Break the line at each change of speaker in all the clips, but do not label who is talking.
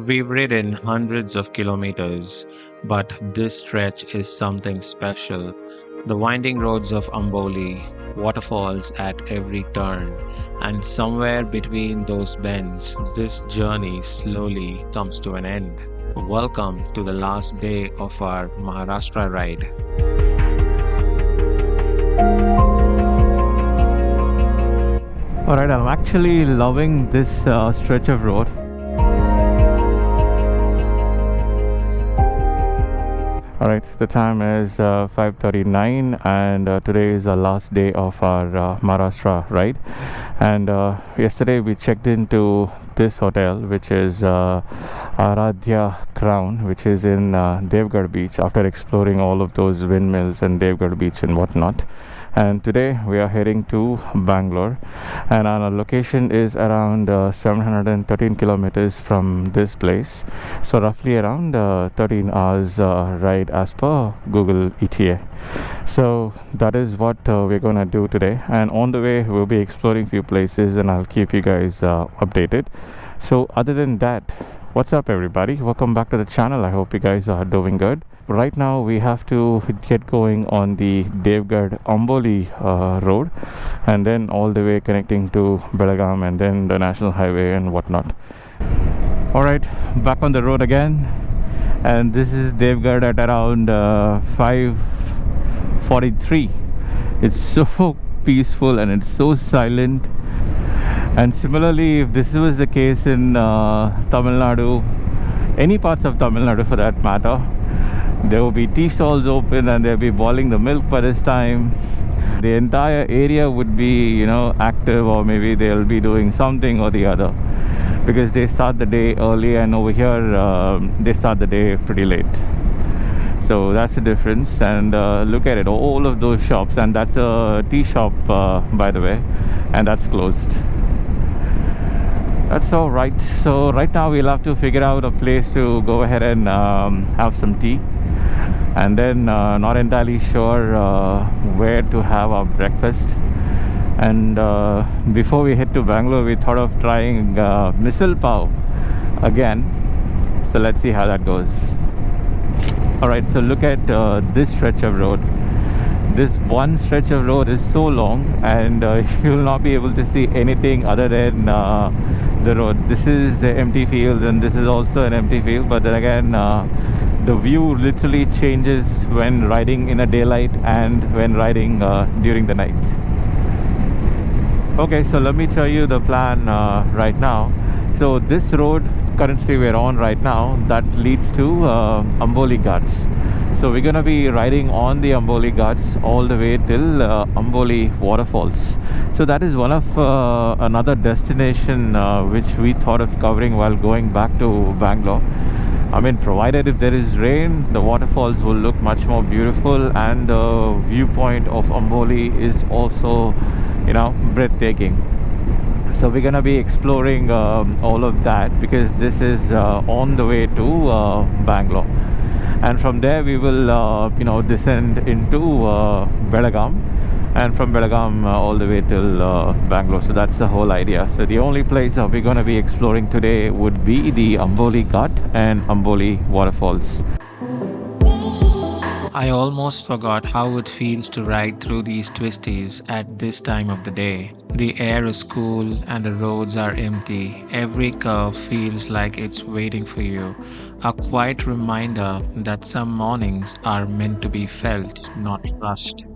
We've ridden hundreds of kilometers, but this stretch is something special. The winding roads of Amboli, waterfalls at every turn, and somewhere between those bends, this journey slowly comes to an end. Welcome to the last day of our Maharashtra ride.
Alright, I'm actually loving this stretch of road. Alright, the time is 5:39 and today is the last day of our Maharashtra ride. And yesterday we checked into this hotel, which is Aradhya Crown, which is in Devgarh beach, after exploring all of those windmills and Devgarh beach and whatnot. And today we are heading to Bangalore, and our location is around 713 kilometers from this place, so roughly around 13 hours ride as per Google ETA. So that is what we're gonna do today, and on the way we'll be exploring few places and I'll keep you guys updated. So other than that, what's up everybody, welcome back to the channel. I hope you guys are doing good. Right now we have to get going on the Devgarh Amboli road, and then all the way connecting to Belgaum and then the national highway and whatnot. Alright, back on the road again, and this is Devgarh at around 5:43. It's so peaceful and it's so silent. And similarly, if this was the case in Tamil Nadu, any parts of Tamil Nadu for that matter, there will be tea stalls open and they'll be boiling the milk by this time. The entire area would be, active, or maybe they'll be doing something or the other, because they start the day early, and over here they start the day pretty late. So that's the difference. And look at it, all of those shops, and that's a tea shop by the way, and that's closed. That's all right. So right now we'll have to figure out a place to go ahead and have some tea, and then not entirely sure where to have our breakfast. And before we head to Bangalore, we thought of trying misal pav again, so let's see how that goes. Alright, so look at this stretch of road. This one stretch of road is so long, and you will not be able to see anything other than the road. This is the empty field, and this is also an empty field, but then again the view literally changes when riding in a daylight and when riding during the night. Okay, so let me tell you the plan right now. So this road currently we're on right now, that leads to Amboli Ghats. So we're gonna be riding on the Amboli Ghats all the way till Amboli waterfalls. So that is one of another destination which we thought of covering while going back to Bangalore. I mean, provided if there is rain, the waterfalls will look much more beautiful, and the viewpoint of Amboli is also, breathtaking. So we're gonna be exploring all of that, because this is on the way to Bangalore, and from there we will descend into Belgaum, and from Belgaum all the way till Bangalore. So that's the whole idea. So the only place we're going to be exploring today would be the Amboli Ghat and Amboli waterfalls.
I almost forgot how it feels to ride through these twisties at this time of the day. The air is cool and the roads are empty. Every curve feels like it's waiting for you. A quiet reminder that some mornings are meant to be felt, not rushed.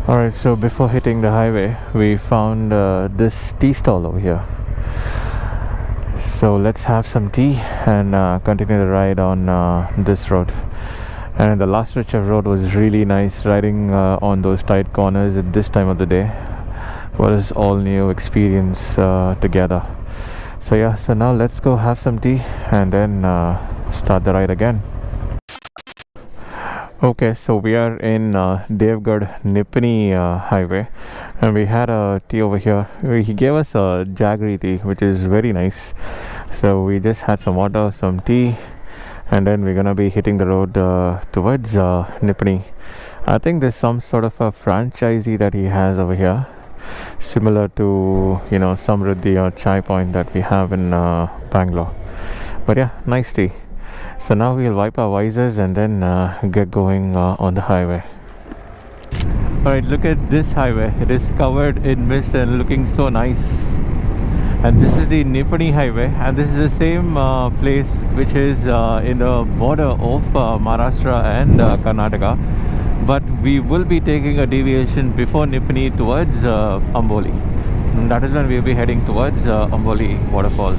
Alright, so before hitting the highway, we found this tea stall over here. So let's have some tea and continue the ride on this road. And the last stretch of road was really nice. Riding on those tight corners at this time of the day was all new experience together. So yeah, so now let's go have some tea and then start the ride again. Okay, so we are in Devgarh Nipani highway, and we had a tea over here. He gave us a jaggery tea, which is very nice. So we just had some water, some tea, and then we're gonna be hitting the road towards Nipani. I think there's some sort of a franchisee that he has over here. similar to Samruddhi or Chai Point that we have in Bangalore. But yeah, nice tea. So now we'll wipe our visors and then get going on the highway. Alright, look at this highway. It is covered in mist and looking so nice. And this is the Nipani highway, and this is the same place which is in the border of Maharashtra and Karnataka. But we will be taking a deviation before Nipani towards Amboli. And that is when we'll be heading towards Amboli waterfalls.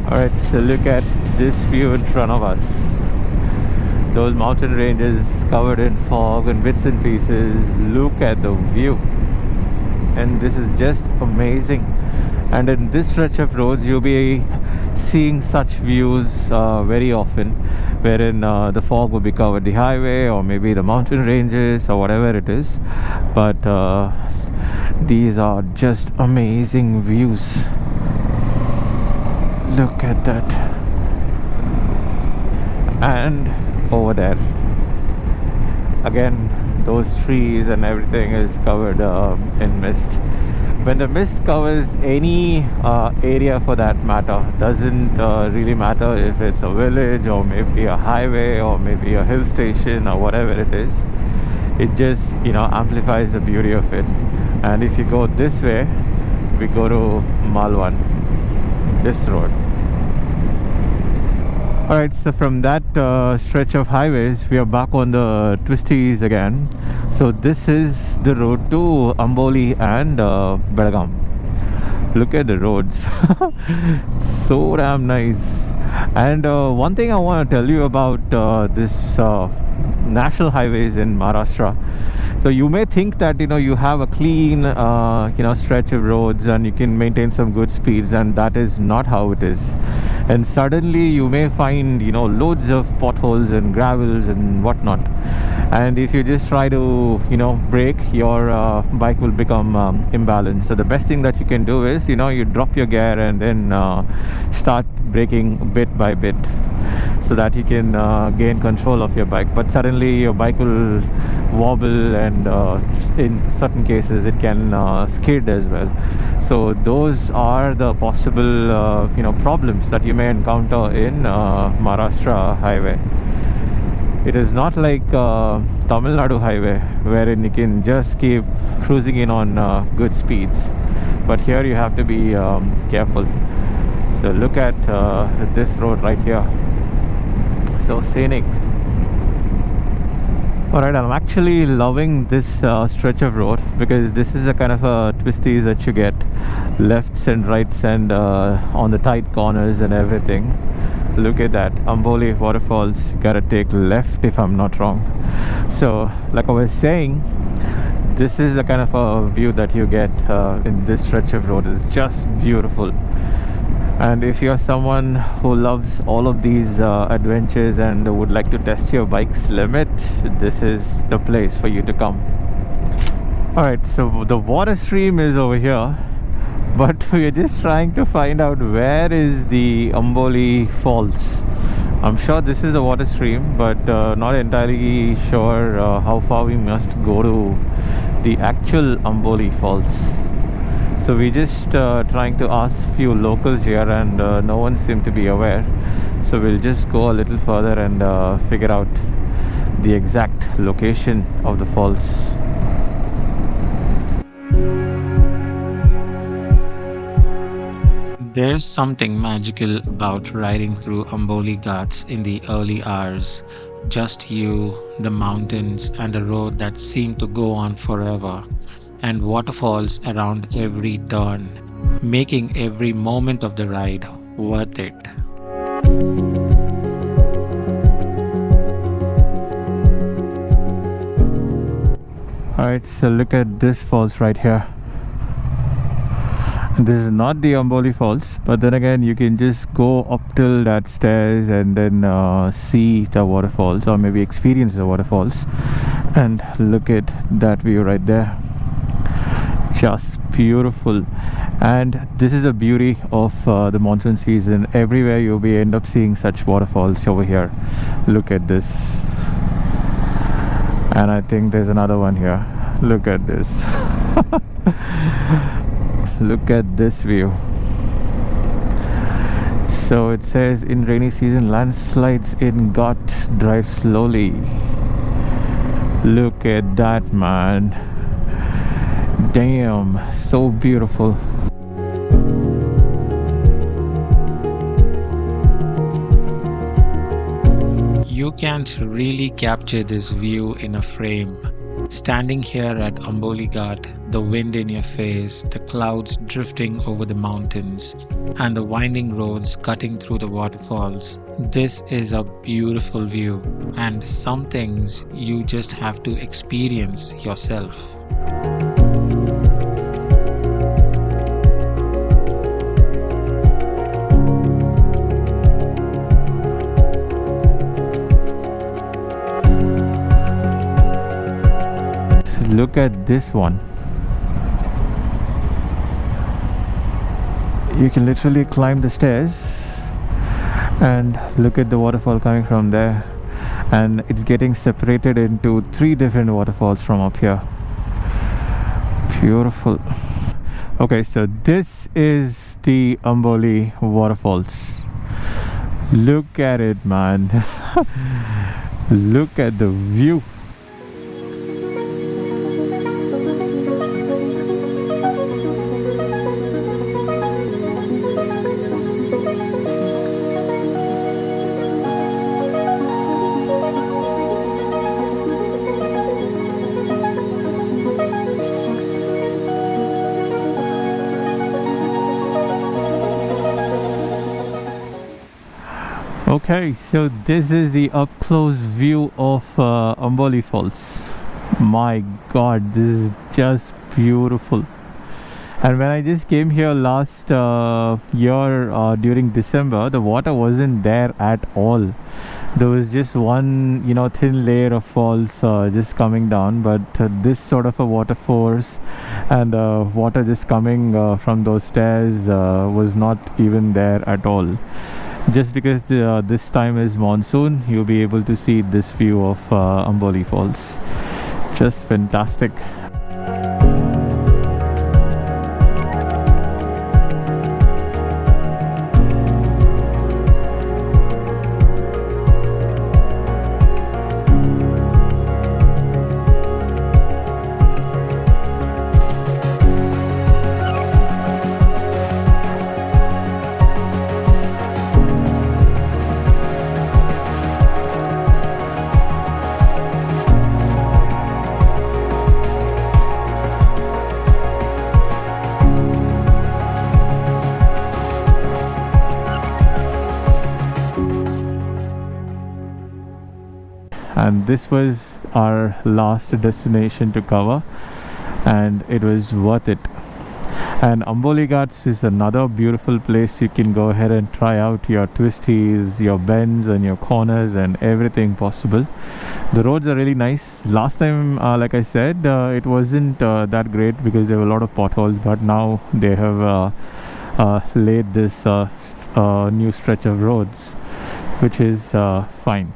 Alright, so look at this view in front of us. Those mountain ranges covered in fog and bits and pieces. Look at the view. And this is just amazing. And in this stretch of roads, you'll be seeing such views very often, wherein the fog will be covered the highway or maybe the mountain ranges or whatever it is. But these are just amazing views. Look at that. And over there again, those trees and everything is covered in mist. When the mist covers any area for that matter, doesn't really matter if it's a village or maybe a highway or maybe a hill station or whatever it is, it just amplifies the beauty of it. And if you go this way, we go to Malwan, this road. Alright, so from that stretch of highways, we are back on the twisties again. So this is the road to Amboli and Belgaum. Look at the roads. So damn nice. And one thing I want to tell you about this national highways in Maharashtra. So you may think that you have a clean stretch of roads and you can maintain some good speeds, and that is not how it is. And suddenly you may find loads of potholes and gravels and whatnot, and if you just try to brake, your bike will become imbalanced. So the best thing that you can do is you drop your gear and then start braking bit by bit, so that you can gain control of your bike. But suddenly your bike will wobble, and in certain cases it can skid as well. So those are the possible problems that you may encounter in Maharashtra highway. It is not like Tamil Nadu highway, wherein you can just keep cruising in on good speeds, but here you have to be careful. So look at this road right here, so scenic. Alright, I'm actually loving this stretch of road, because this is a kind of a twisties that you get, lefts and rights, and on the tight corners and everything. Look at that, Amboli waterfalls, you gotta take left if I'm not wrong. So like I was saying, this is the kind of a view that you get in this stretch of road. It's just beautiful. And if you're someone who loves all of these adventures and would like to test your bike's limit, this is the place for you to come. Alright, so the water stream is over here, but we're just trying to find out where is the Amboli Falls. I'm sure this is the water stream, but not entirely sure how far we must go to the actual Amboli Falls. So we just trying to ask few locals here, and no one seemed to be aware. So we'll just go a little further and figure out the exact location of the falls.
There's something magical about riding through Amboli Ghats in the early hours. Just you, the mountains, and a road that seemed to go on forever, and waterfalls around every turn, making every moment of the ride worth it.
Alright, so look at this falls right here. This is not the Amboli Falls, but then again, you can just go up till that stairs and then see the waterfalls, or maybe experience the waterfalls. And look at that view right there. Just beautiful. And this is the beauty of the monsoon season. Everywhere you'll be end up seeing such waterfalls over here. Look at this. And I think there's another one here. Look at this. Look at this view. So it says in rainy season, landslides in Ghat, drive slowly. Look at that, man. Damn, so beautiful.
You can't really capture this view in a frame. Standing here at Amboli Ghat, the wind in your face, the clouds drifting over the mountains, and the winding roads cutting through the waterfalls. This is a beautiful view, and some things you just have to experience yourself.
Look at this one. You can literally climb the stairs and look at the waterfall coming from there, and it's getting separated into 3 different waterfalls from up here. Beautiful. Okay, so this is the Amboli waterfalls. Look at it, man. Look at the view. Okay, so this is the up-close view of Amboli Falls. My God, this is just beautiful. And when I just came here last year during December, the water wasn't there at all. There was just one, thin layer of falls just coming down, but this sort of a water force and water just coming from those stairs was not even there at all. Just because this time is monsoon, you'll be able to see this view of Amboli Falls. Just fantastic. And this was our last destination to cover, and it was worth it. And Amboli Ghats is another beautiful place. You can go ahead and try out your twisties, your bends and your corners and everything possible. The roads are really nice. Last time, like I said, it wasn't that great because there were a lot of potholes, but now they have laid this new stretch of roads, which is fine.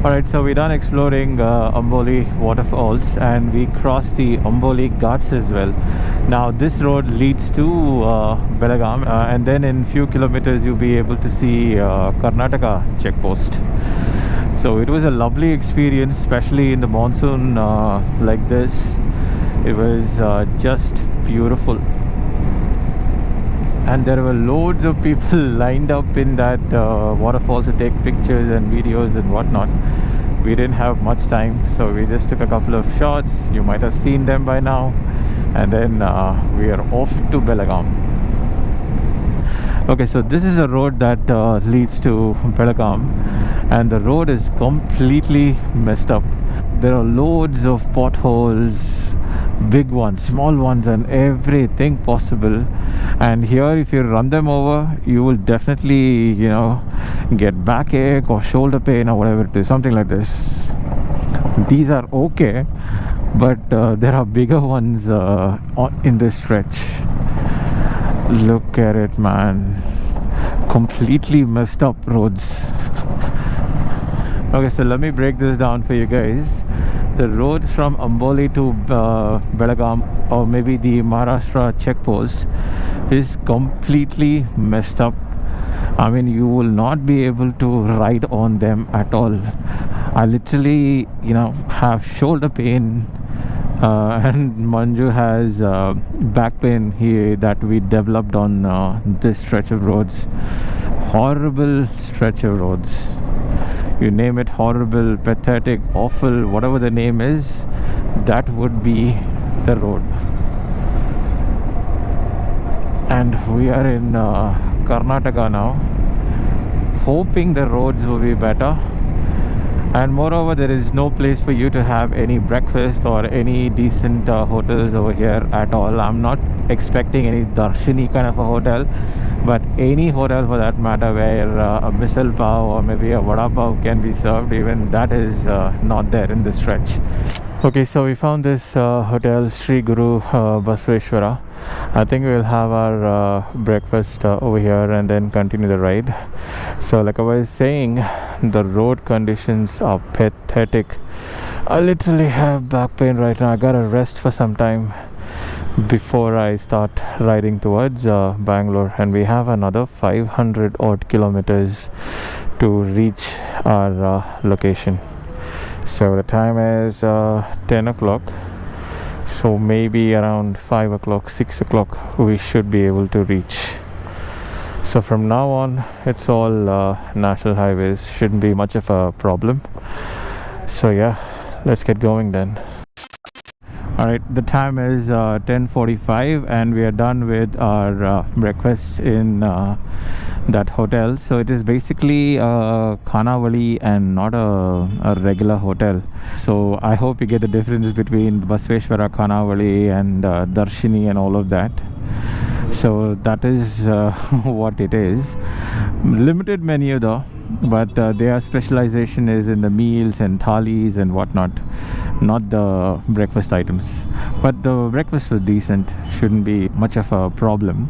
Alright, so we're done exploring Amboli waterfalls, and we crossed the Amboli Ghats as well. Now this road leads to Belgaum, and then in few kilometers you'll be able to see Karnataka checkpost. So it was a lovely experience, especially in the monsoon like this. It was just beautiful. And there were loads of people lined up in that waterfall to take pictures and videos and whatnot. We didn't have much time, so we just took a couple of shots. You might have seen them by now. And then we are off to Belgaum. Okay, so this is a road that leads to Belgaum, and the road is completely messed up. There are loads of potholes, big ones, small ones, and everything possible. And here, if you run them over, you will definitely, get backache or shoulder pain or whatever it is, something like this. These are okay, but there are bigger ones in this stretch. Look at it, man. Completely messed up roads. Okay, so let me break this down for you guys. The roads from Amboli to Belgaum, or maybe the Maharashtra checkpost, is completely messed up. I mean, you will not be able to ride on them at all. I literally, have shoulder pain, and Manju has back pain here that we developed on this stretch of roads. Horrible stretch of roads. You name it, horrible, pathetic, awful, whatever the name is, that would be the road. And we are in Karnataka now, hoping the roads will be better. And moreover, there is no place for you to have any breakfast or any decent hotels over here at all. I'm not expecting any darshini kind of a hotel, but any hotel for that matter where a misal pav or maybe a vada pav can be served, even that is not there in this stretch. Okay, so we found this hotel, Sri Guru Basveshwara. I think we'll have our breakfast over here and then continue the ride. So like I was saying, the road conditions are pathetic. I literally have back pain right now. I gotta rest for some time before I start riding towards Bangalore, and we have another 500 odd kilometers to reach our location. So the time is 10 o'clock, so maybe around 5 o'clock, 6 o'clock we should be able to reach. So from now on, it's all national highways, shouldn't be much of a problem. So yeah, let's get going then. Alright, the time is 10:45 and we are done with our breakfast in that hotel. So it is basically a Khanawali and not a regular hotel. So I hope you get the difference between Basveshwara, Khanawali and Darshini and all of that. So that is what it is. Limited menu though, but their specialization is in the meals and thalis and whatnot, not the breakfast items. But the breakfast was decent, shouldn't be much of a problem.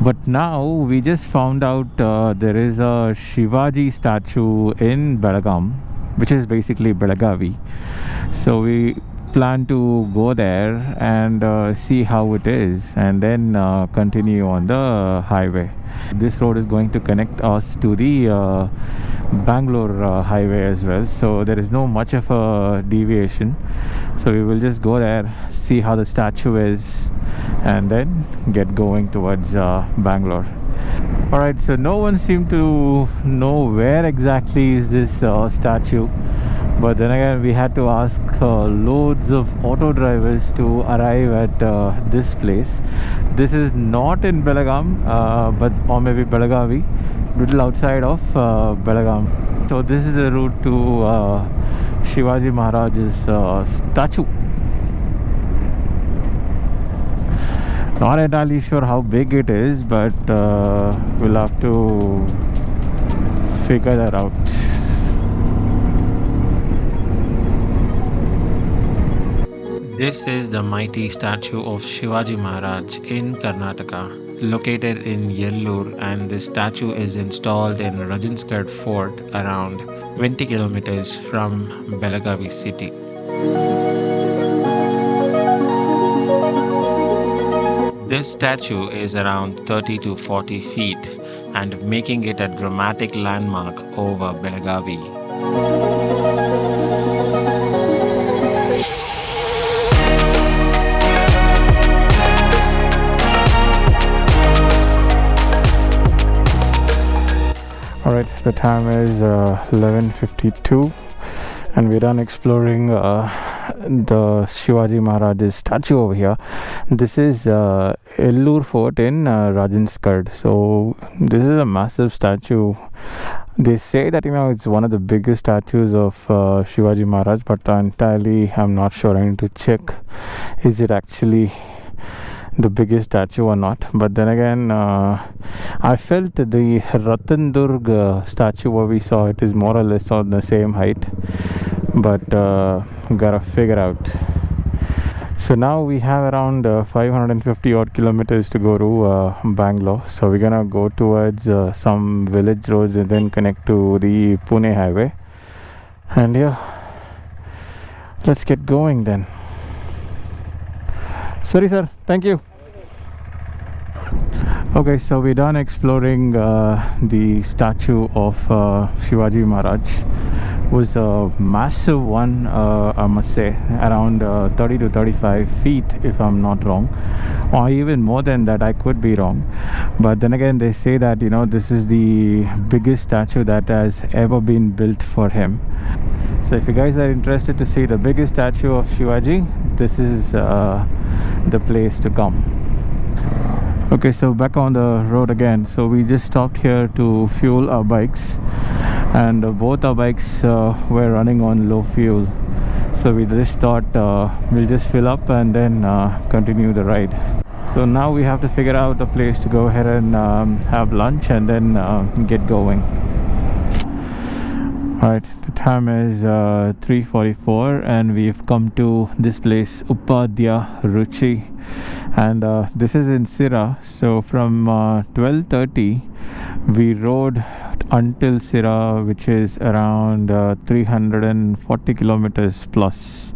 But now we just found out there is a Shivaji statue in Belgaum, which is basically Belagavi. So we plan to go there and see how it is, and then continue on the highway. This road is going to connect us to the Bangalore highway as well, so there is no much of a deviation. So we will just go there, see how the statue is, and then get going towards Bangalore. Alright, so no one seemed to know where exactly is this statue. But then again, we had to ask loads of auto drivers to arrive at this place. This is not in Belgaum, or maybe Belagavi, little outside of Belgaum. So this is a route to Shivaji Maharaj's statue. Not entirely sure how big it is, but we'll have to figure that out.
This is the mighty statue of Shivaji Maharaj in Karnataka, located in Yellur, and this statue is installed in Rajinskad Fort around 20 kilometers from Belagavi city. This statue is around 30 to 40 feet and making it a dramatic landmark over Belagavi.
Alright, the time is 11:52 and we're done exploring the Shivaji Maharaj's statue over here. This is Yellur Fort in Rajinskad. So this is a massive statue. They say that it's one of the biggest statues of Shivaji Maharaj, but I'm not sure. I need to check, is it actually the biggest statue or not. But then again, I felt the Ratandurg statue what we saw, it is more or less on the same height, but gotta figure out. So now we have around 550 odd kilometers to go to Bangalore. So we're gonna go towards some village roads and then connect to the Pune highway. And yeah, let's get going then. Sorry sir, thank you. Okay, so we're done exploring the statue of Shivaji Maharaj. Was a massive one, I must say, around 30 to 35 feet if I'm not wrong, or even more than that. I could be wrong, but then again they say that this is the biggest statue that has ever been built for him. So if you guys are interested to see the biggest statue of Shivaji, this is the place to come. Okay, so back on the road again. So we just stopped here to fuel our bikes, and both our bikes were running on low fuel. So we just thought we'll just fill up and then continue the ride. So now we have to figure out a place to go ahead and have lunch and then get going. Alright, the time is 3:44 and we've come to this place, Upadhya Ruchi, and this is in Sira. So from 12:30 we rode until Sira, which is around 340 kilometers plus.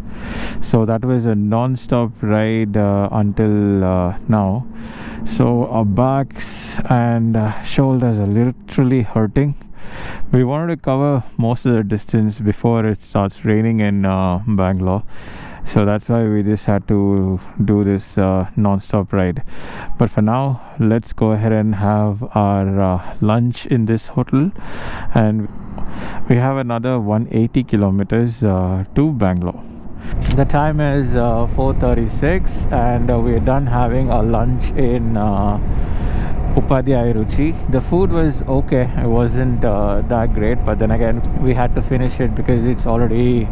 So that was a non-stop ride until now. So our backs and shoulders are literally hurting. We wanted to cover most of the distance before it starts raining in Bangalore, so that's why we just had to do this non-stop ride. But for now, let's go ahead and have our lunch in this hotel, and we have another 180 kilometers to Bangalore. The time is 4:36 and we're done having our lunch in Upadhya Ruchi. The food was okay, it wasn't that great, but then again we had to finish it because it's already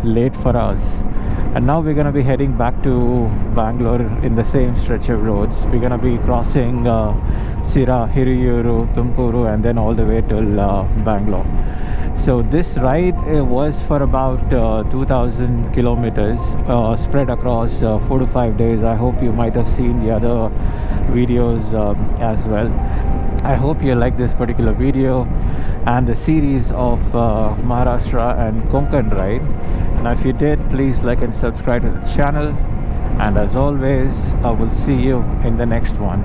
late for us. And now we're gonna be heading back to Bangalore in the same stretch of roads. We're gonna be crossing Sira, Hiriyuru, Tumkuru, and then all the way till Bangalore. So this ride was for about 2,000 kilometers spread across 4 to 5 days. I hope you might have seen the other videos as well. I hope you like this particular video and the series of Maharashtra and Konkan ride. And if you did, please like and subscribe to the channel. And as always, I will see you in the next one.